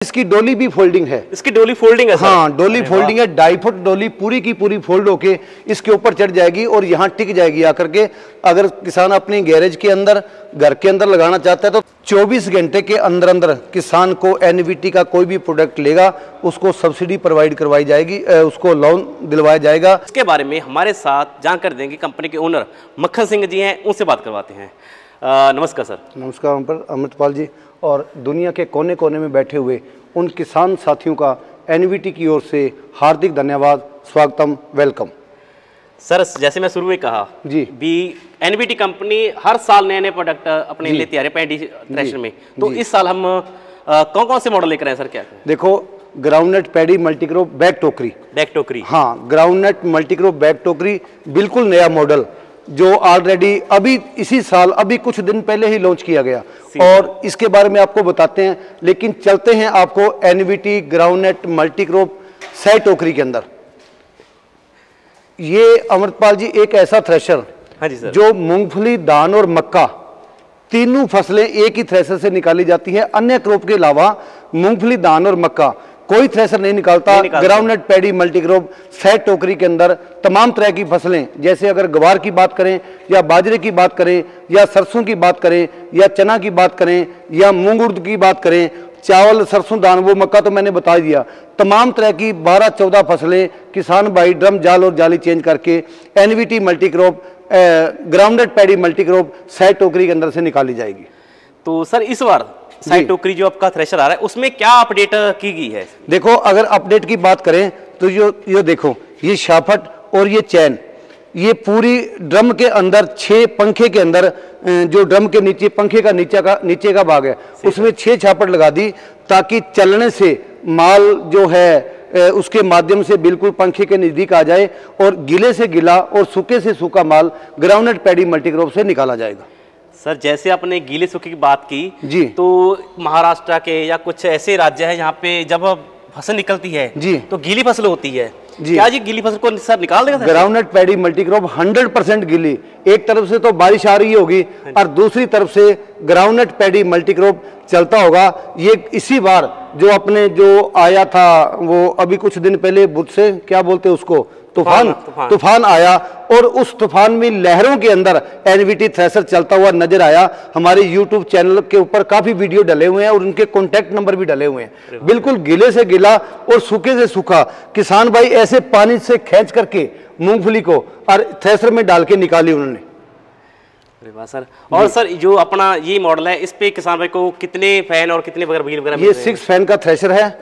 इसकी डोली भी फोल्डिंग है। इसकी डोली फोल्डिंग है सर? हाँ, डोली फोल्डिंग है। 2.5 फुट डोली पूरी की पूरी फोल्ड होके इसके ऊपर चढ़ जाएगी और यहाँ टिक जाएगी आकर के। अगर किसान अपनी गैरेज के अंदर, घर के अंदर लगाना चाहता है तो 24 घंटे के अंदर अंदर किसान को एनवीटी का कोई भी प्रोडक्ट लेगा उसको सब्सिडी प्रोवाइड करवाई जाएगी, उसको लोन दिलवाया जाएगा। इसके बारे में हमारे साथ जानकारी देंगे कंपनी के ओनर मक्खन सिंह जी हैं, उनसे बात करवाते हैं। नमस्कार सर। नमस्कार अमृतपाल जी, और दुनिया के कोने कोने में बैठे हुए उन किसान साथियों का एनवीटी की ओर से हार्दिक धन्यवाद, स्वागतम, वेलकम। सर जैसे मैं शुरू में कहा जी, एनवीटी कंपनी हर साल नए नए प्रोडक्ट अपने लेती आ रही है पैडी थ्रेशर में, तो इस साल हम कौन कौन से मॉडल लेकर आए सर? क्या देखो, ग्राउंडनट पैडी मल्टीक्रॉप बैक टोकरी। बैक टोकरी, हाँ, ग्राउंडनट मल्टीक्रॉप बैक टोकरी बिल्कुल नया मॉडल जो ऑलरेडी अभी इसी साल अभी कुछ दिन पहले ही लॉन्च किया गया, और इसके बारे में आपको बताते हैं। लेकिन चलते हैं आपको एनवीटी ग्राउंडनट मल्टीक्रॉप सह टोकरी के अंदर। ये अमृतपाल जी एक ऐसा थ्रेशर, हाँ जी सर, जो मूंगफली, धान और मक्का तीनों फसलें एक ही थ्रेशर से निकाली जाती है। अन्य क्रॉप के अलावा मूंगफली, धान और मक्का कोई थ्रेशर नहीं निकालता। ग्राउंडनट पैडी मल्टीक्रॉप सह टोकरी के अंदर तमाम तरह की फसलें, जैसे अगर ग्वार की बात करें या बाजरे की बात करें या सरसों की बात करें या चना की बात करें या मूंग उर्द की बात करें, चावल, सरसों, धान, वो मक्का तो मैंने बता दिया, तमाम तरह की 12-14 फसलें किसान भाई ड्रम, जाल और जाली चेंज करके NVT multicrop groundnut paddy multicrop सह टोकरी के अंदर से निकाली जाएगी। तो सर इस बार सह टोकरी जो आपका थ्रेशर आ रहा है उसमें क्या अपडेट की गई है? देखो, अगर अपडेट की बात करें तो ये देखो, ये शाफट और ये चैन, ये पूरी ड्रम के अंदर 6 पंखे के अंदर, जो ड्रम के नीचे पंखे का नीचे का भाग है उसमें 6 छापट लगा दी, ताकि चलने से माल जो है उसके माध्यम से बिल्कुल पंखे के नजदीक आ जाए और गिले से गिला और सूखे से सूखा माल ग्राउंडनट पैडी मल्टीक्रॉप से निकाला जाएगा। सर जैसे आपने गीले सूखे की बात की जी, तो महाराष्ट्र के या कुछ ऐसे राज्य है जहाँ पे जब फसल निकलती है जी तो गीली फसल होती है जी, क्या जी गीली फसल को सर निकाल देगा? ग्राउंडनट पैडी मल्टीक्रॉप 100% गीली, एक तरफ से तो बारिश आ रही होगी और दूसरी तरफ से ग्राउंडनट पैडी मल्टीक्रॉप चलता होगा। ये इसी बार जो अपने जो आया था वो अभी कुछ दिन पहले बुध से क्या बोलते हैं उसको, तूफान आया, और उस तूफान में लहरों के अंदर एनवीटी थ्रेशर चलता हुआ नजर आया। हमारे यूट्यूब चैनल के ऊपर काफी वीडियो डले हुए हैं और उनके कॉन्टैक्ट नंबर भी डले हुए हैं। बिल्कुल गिले से गिला और सूखे से सूखा, किसान भाई ऐसे पानी से खींच करके मूंगफली को और थ्रेशर में डाल के निकाली उन्होंने। अरे वाह सर। और सर जो अपना ये मॉडल है इस पे किसान भाई को कितने फैन और कितने वगैरह? ये 6 फैन का थ्रेशर है,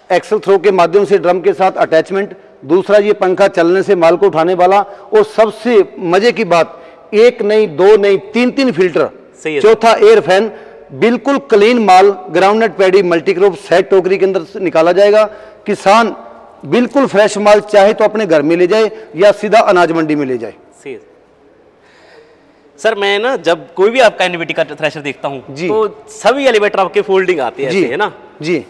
एक्सल थ्रो के माध्यम से ड्रम के साथ अटैचमेंट। दूसरा, ये पंखा चलने से माल को उठाने वाला, और सबसे मजे की बात, 1 नहीं 2 नहीं 3 फिल्टर। चौथा, एयर फैन। बिल्कुल क्लीन माल ग्राउंडनट पैडी मल्टीक्रॉप सह टोकरी के अंदर से निकाला जाएगा। किसान बिल्कुल फ्रेश माल चाहे तो अपने घर में ले जाए या सीधा अनाज मंडी में ले जाए। सर मैं ना जब कोई भी आपका एनवीटी का थ्रेशर देखता हूँ तो सभी एलिवेटर आपके फोल्डिंग आती है, है ना जी।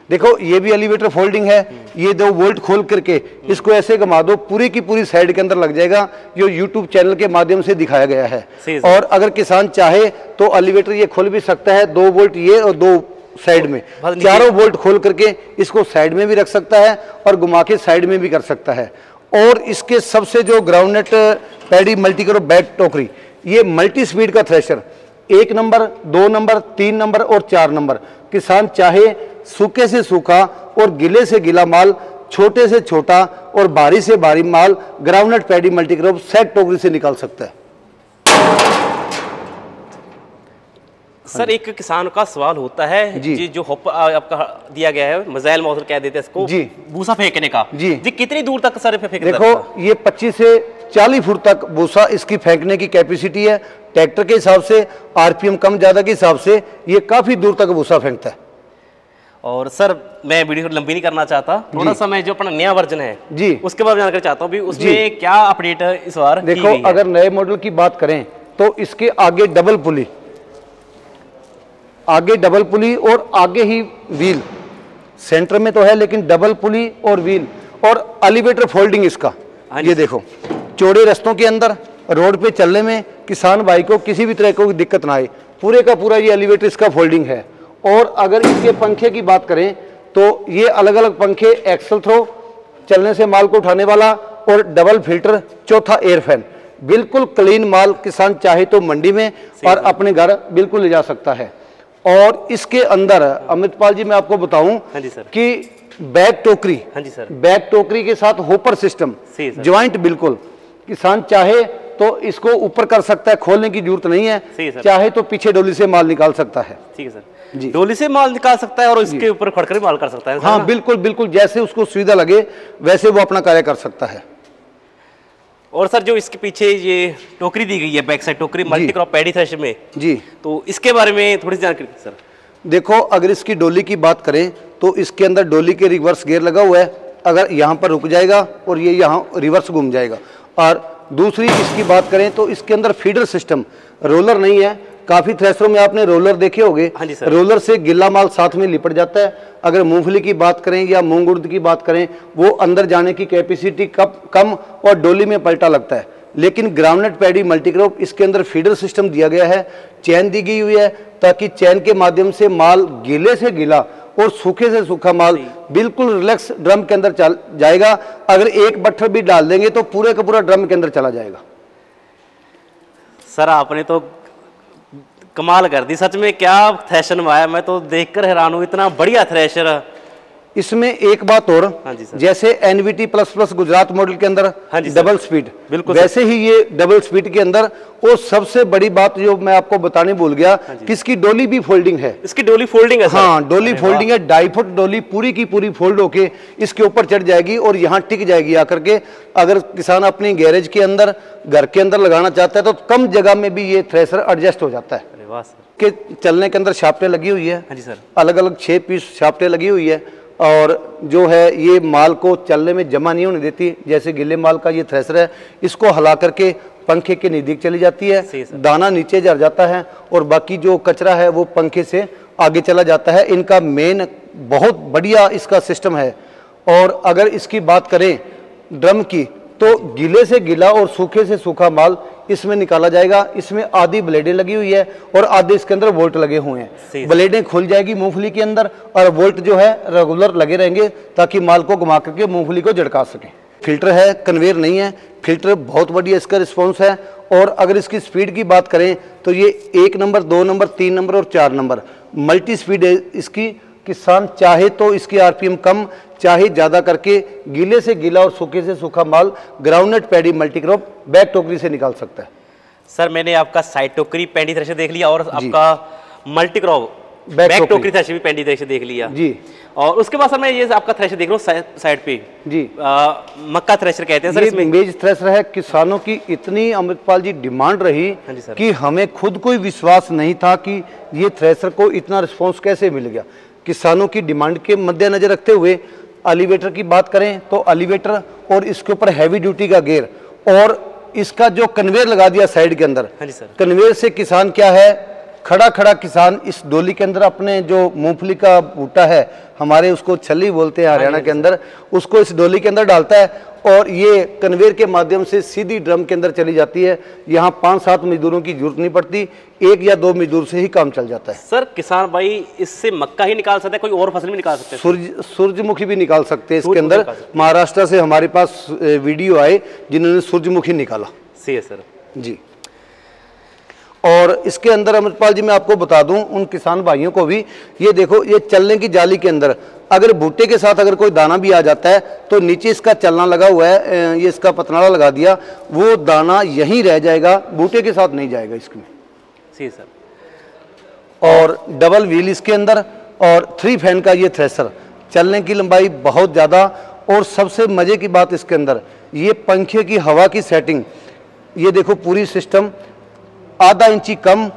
देखो, ये भी एलिवेटर फोल्डिंग है। ये 2 बोल्ट खोल करके इसको ऐसे घुमा दो, पूरी की पूरी साइड के अंदर लग जाएगा, जो यूट्यूब चैनल के माध्यम से दिखाया गया है। और अगर किसान चाहे तो एलिवेटर ये खोल भी सकता है, 2 बोल्ट ये और 2 साइड में, 4 बोल्ट खोल करके इसको साइड में भी रख सकता है और घुमा के साइड में भी कर सकता है। और इसके सबसे जो ग्राउंडनट पैडी मल्टीक्रॉप बैक टोकरी, ये मल्टी स्पीड का थ्रेशर, 1 नंबर, 2 नंबर, 3 नंबर और 4 नंबर। किसान चाहे सूखे से सूखा और गिले से गिला माल, छोटे से छोटा और भारी से भारी माल ग्राउंडनट पैडी मल्टीक्रॉप सह टोकरी से निकाल सकता है। सर एक किसान का सवाल होता है जी, जो होप आपका दिया गया है, मजाइल मौसम कह देते हैं इसको जी, भूसा फेंकने का जी, कितनी दूर तक सर फेंकने? देखो, ये 25 से 40 फुट तक भूसा इसकी फेंकने की कैपेसिटी है। ट्रैक्टर के हिसाब से, आरपीएम कम ज्यादा के हिसाब से ये काफी दूर तक भूसा फेंकता है। और सर मैं वीडियो लंबी नहीं करना चाहता, थोड़ा सा मैं जो अपना नया वर्जन है जी उसके बारे में जानकारी चाहता हूँ भी उसमें क्या अपडेट है इस बार? देखो, अगर नए मॉडल की बात करें तो इसके आगे डबल पुली, और आगे ही व्हील, सेंटर में तो है लेकिन डबल पुली और व्हील और एलिवेटर फोल्डिंग इसका। ये देखो, चौड़े रास्तों के अंदर रोड पे चलने में किसान भाई को किसी भी तरह की दिक्कत ना आए, पूरे का पूरा ये एलिवेटर इसका फोल्डिंग है। और अगर इसके पंखे की बात करें तो ये अलग अलग पंखे, एक्सल थ्रो, चलने से माल को उठाने वाला और डबल फिल्टर, चौथा एयर फैन, बिल्कुल क्लीन माल किसान चाहे तो मंडी में और अपने घर बिल्कुल ले जा सकता है। और इसके अंदर अमृतपाल जी मैं आपको बताऊं कि बैक टोकरी, बैक टोकरी के साथ होपर सिस्टम, ज्वाइंट, बिल्कुल किसान चाहे तो इसको ऊपर कर सकता है, खोलने की जरूरत नहीं है, चाहे तो पीछे डोली से माल निकाल सकता है। ठीक है सर जी, डोली से माल निकाल सकता है और इसके ऊपर खड़कर माल कर सकता है। हाँ बिल्कुल बिल्कुल, जैसे उसको सुविधा लगे वैसे वो अपना कार्य कर सकता है। और सर जो इसके पीछे ये टोकरी दी गई है, बैक साइड टोकरी मल्टी क्रॉप पैडी थ्रेशर में जी, तो इसके बारे में थोड़ी सी जानकारी सर। देखो अगर इसकी डोली की बात करें तो इसके अंदर डोली के रिवर्स गियर लगा हुआ है, अगर यहाँ पर रुक जाएगा और ये यहाँ रिवर्स घूम जाएगा। और दूसरी इसकी बात करें तो इसके अंदर फीडर सिस्टम, रोलर नहीं है। काफी थ्रेशरों में आपने रोलर देखे होंगे, रोलर से गिल्ला माल साथ में लिपट जाता है। अगर मूंगफली की बात करें या मूंग उड़द की बात करें, वो अंदर जाने की कैपेसिटी कम और डोली में पलटा लगता है। लेकिन ग्राउंडनट पैडी मल्टीक्रॉप, इसके अंदर फीडर सिस्टम दिया गया है, चैन दी गई हुई है ताकि चैन के माध्यम से माल गीले से गीला और सूखे से सूखा माल बिल्कुल रिलैक्स ड्रम के अंदर चल जाएगा। अगर एक बट्ठर भी डाल देंगे तो पूरे का पूरा ड्रम के अंदर चला जाएगा। सर आपने तो कमाल कर दी, सच में क्या थ्रेशर आया, मैं तो देखकर हैरान हूँ, इतना बढ़िया थ्रेशर। इसमें एक बात और, जैसे NVT plus plus Gujarat model के अंदर डबल स्पीड, बिल्कुल वैसे ही ये डबल स्पीड के अंदर, और सबसे बड़ी बात जो मैं आपको बताने भूल गया कि इसकी डोली भी फोल्डिंग है। इसकी डोली फोल्डिंग है सर? हाँ डोली फोल्डिंग है, 2.5 फुट डोली पूरी की पूरी फोल्ड होके इसके ऊपर चढ़ जाएगी और यहाँ टिक जाएगी आकर के। अगर किसान अपनी गैरेज के अंदर, घर के अंदर लगाना चाहता है तो कम जगह में भी ये थ्रेशर एडजस्ट हो जाता है। के चलने के अंदर शाफ्टें लगी हुई है, अलग अलग 6 पीस शाफ्टें लगी हुई है, और जो है ये माल को चलने में जमा नहीं होने देती। जैसे गिले माल का ये थ्रेशर है, इसको हिला करके पंखे के नजदीक चली जाती है, दाना नीचे जा जाता है और बाकी जो कचरा है वो पंखे से आगे चला जाता है। इनका मेन बहुत बढ़िया इसका सिस्टम है। और अगर इसकी बात करें ड्रम की, तो गीले से गीला और सूखे से सूखा माल इसमें निकाला जाएगा। इसमें आधी ब्लेडें लगी हुई है और आधे इसके अंदर वोल्ट लगे हुए हैं। ब्लेडें खुल जाएगी मूंगफली के अंदर और वोल्ट जो है रेगुलर लगे रहेंगे ताकि माल को घुमा करके मूंगफली को झड़का सके। फिल्टर है, कन्वेयर नहीं है, फिल्टर बहुत बढ़िया इसका रिस्पॉन्स है। और अगर इसकी स्पीड की बात करें तो ये 1 नंबर, 2 नंबर, 3 नंबर और 4 नंबर मल्टी स्पीड है इसकी। किसान चाहे तो इसकी आरपीएम कम, चाहे ज़्यादा करके गीले से गीला और सूखे से सूखा माल ग्राउंडनट पैडी मल्टीक्रॉप बैक टोकरी से निकाल सकता है। सर मैंने आपका साइड टोकरी पैडी थ्रेशर देख लिया और आपका मल्टीक्रॉप बैक टोकरी थ्रेशर भी पैडी थ्रेशर देख लिया जी। और उसके बाद सर मैं ये आपका थ्रेशर देख रहा हूँ साइड पे जी, मक्का थ्रेशर कहते हैं सर। इसमें मेज थ्रेशर है। किसानों की इतनी अमृतपाल जी डिमांड रही कि हमें खुद कोई विश्वास नहीं था कि ये थ्रेशर को इतना रिस्पॉन्स कैसे मिल गया। किसानों की डिमांड के मद्देनजर रखते हुए एलिवेटर की बात करें तो एलिवेटर और इसके ऊपर हैवी ड्यूटी का गियर और इसका जो कन्वेयर लगा दिया साइड के अंदर, कन्वेयर से किसान क्या है, खड़ा खड़ा किसान इस डोली के अंदर अपने जो मूंगफली का बूटा है, हमारे उसको छल्ली बोलते हैं हरियाणा के अंदर, उसको इस डोली के अंदर डालता है और ये कन्वेयर के माध्यम से सीधी ड्रम के अंदर चली जाती है। यहाँ 5-7 मजदूरों की जरूरत नहीं पड़ती, 1 या 2 मजदूर से ही काम चल जाता है। सर किसान भाई इससे मक्का ही निकाल सकते हैं, कोई और फसल भी निकाल सकते हैं? सूरजमुखी भी निकाल सकते हैं इसके अंदर। महाराष्ट्र से हमारे पास वीडियो आए जिन्होंने सूरजमुखी निकाला। सही है सर जी। और इसके अंदर अमृतपाल जी मैं आपको बता दूं उन किसान भाइयों को भी, ये देखो ये चलने की जाली के अंदर अगर भुट्टे के साथ अगर कोई दाना भी आ जाता है तो नीचे इसका चलना लगा हुआ है, ये इसका पतनाला लगा दिया, वो दाना यहीं रह जाएगा, बूटे के साथ नहीं जाएगा इसमें। सही सर। और डबल व्हील इसके अंदर और 3 फैन का ये थ्रेशर, चलने की लंबाई बहुत ज़्यादा। और सबसे मज़े की बात इसके अंदर ये पंखे की हवा की सेटिंग, ये देखो पूरी सिस्टम आधा इंची कम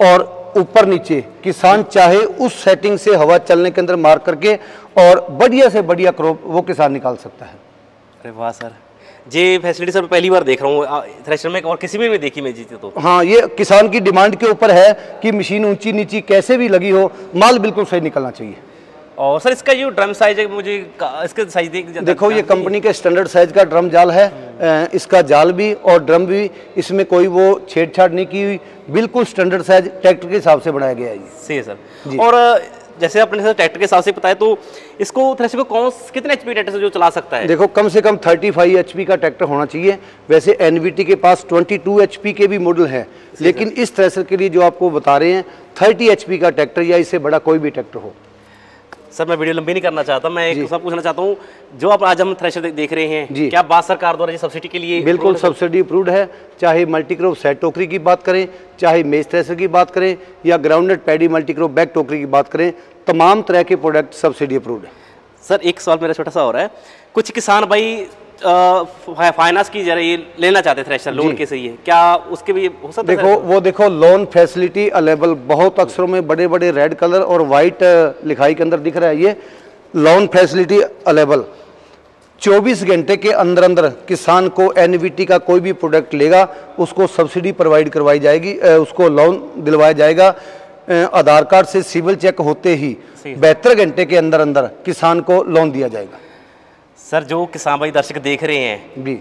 और ऊपर नीचे, किसान चाहे उस सेटिंग से हवा चलने के अंदर मार करके और बढ़िया से बढ़िया क्रॉप वो किसान निकाल सकता है। अरे वाह सर, ये फैसिलिटी सर पहली बार देख रहा हूँ थ्रेशर में, और किसी में भी देखी मैं जीते तो। हाँ, ये किसान की डिमांड के ऊपर है कि मशीन ऊंची नीची कैसे भी लगी हो, माल बिल्कुल सही निकलना चाहिए। और सर इसका जो ड्रम साइज है, मुझे इसका साइज देखो ये कंपनी के स्टैंडर्ड साइज का ड्रम जाल है। इसका जाल भी और ड्रम भी, इसमें कोई वो छेड़छाड़ नहीं की हुई, बिल्कुल स्टैंडर्ड साइज ट्रैक्टर के हिसाब से बनाया गया है। सही है सर। और जैसे आपने ट्रैक्टर के हिसाब से बताया, तो इसको थ्रेशर को कितने एचपी ट्रैक्टर जो चला सकता है? देखो कम से कम 35 एचपी का ट्रैक्टर होना चाहिए। वैसे एनवीटी के पास 22 एचपी के भी मॉडल हैं, लेकिन इस थ्रेशर के लिए जो आपको बता रहे हैं 30 एचपी का ट्रैक्टर या इससे बड़ा कोई भी ट्रैक्टर हो। सर मैं वीडियो लंबी नहीं करना चाहता, मैं एक सब पूछना चाहता हूँ, जो आप आज हम थ्रेशर देख रहे हैं, क्या भारत सरकार द्वारा सब्सिडी के लिए? बिल्कुल सब्सिडी अप्रूव्ड है। चाहे मल्टीक्रॉप सेट टोकरी की बात करें, चाहे मेज थ्रेशर की बात करें, या ग्राउंडेड पैडी मल्टीक्रॉप बैक टोकरी की बात करें, तमाम तरह के प्रोडक्ट सब्सिडी अप्रूव्ड है। सर एक सवाल मेरा छोटा सा हो रहा है, कुछ किसान भाई फाइनेंस की जरिए लेना चाहते हैं थ्रेशर लोन के सही है, क्या उसके भी हो सकता है? देखो वो देखो लोन फैसिलिटी अवेलेबल, बहुत अक्षरों में बड़े बड़े रेड कलर और वाइट लिखाई के अंदर दिख रहा है ये लोन फैसिलिटी अवेलेबल। 24 घंटे के अंदर अंदर किसान को एनवीटी का कोई भी प्रोडक्ट लेगा उसको सब्सिडी प्रोवाइड करवाई जाएगी, उसको लोन दिलवाया जाएगा। आधार कार्ड से सिविल चेक होते ही 72 घंटे के अंदर अंदर किसान को लोन दिया जाएगा। सर जो किसान भाई दर्शक देख रहे हैं जी,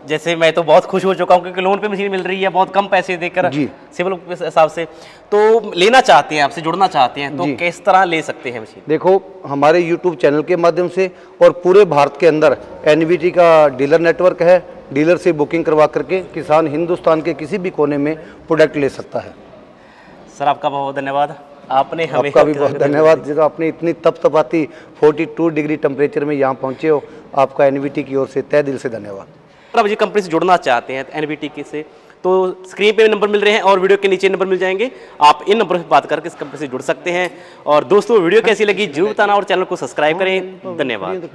जैसे मैं तो बहुत खुश हो चुका हूँ क्योंकि लोन पे मशीन मिल रही है बहुत कम पैसे देकर सिविल हिसाब से, तो लेना चाहते हैं, आपसे जुड़ना चाहते हैं, तो किस तरह ले सकते हैं मशीन? देखो हमारे यूट्यूब चैनल के माध्यम से और पूरे भारत के अंदर एनवीटी का डीलर नेटवर्क है, डीलर से बुकिंग करवा करके किसान हिंदुस्तान के किसी भी कोने में प्रोडक्ट ले सकता है। सर आपका बहुत धन्यवाद, आपने हमें आपका भी बहुत धन्यवाद जो आपने इतनी तपतपाती 42 डिग्री टेम्परेचर में यहाँ पहुँचे हो, आपका एनवीटी की ओर से तहे दिल से धन्यवाद। अब जी कंपनी से जुड़ना चाहते हैं एनवीटी के से, तो स्क्रीन पे नंबर मिल रहे हैं और वीडियो के नीचे नंबर मिल जाएंगे, आप इन नंबर पर बात करके इस कंपनी से जुड़ सकते हैं। और दोस्तों वीडियो कैसी लगी जरूर बताना और चैनल को सब्सक्राइब करें। धन्यवाद।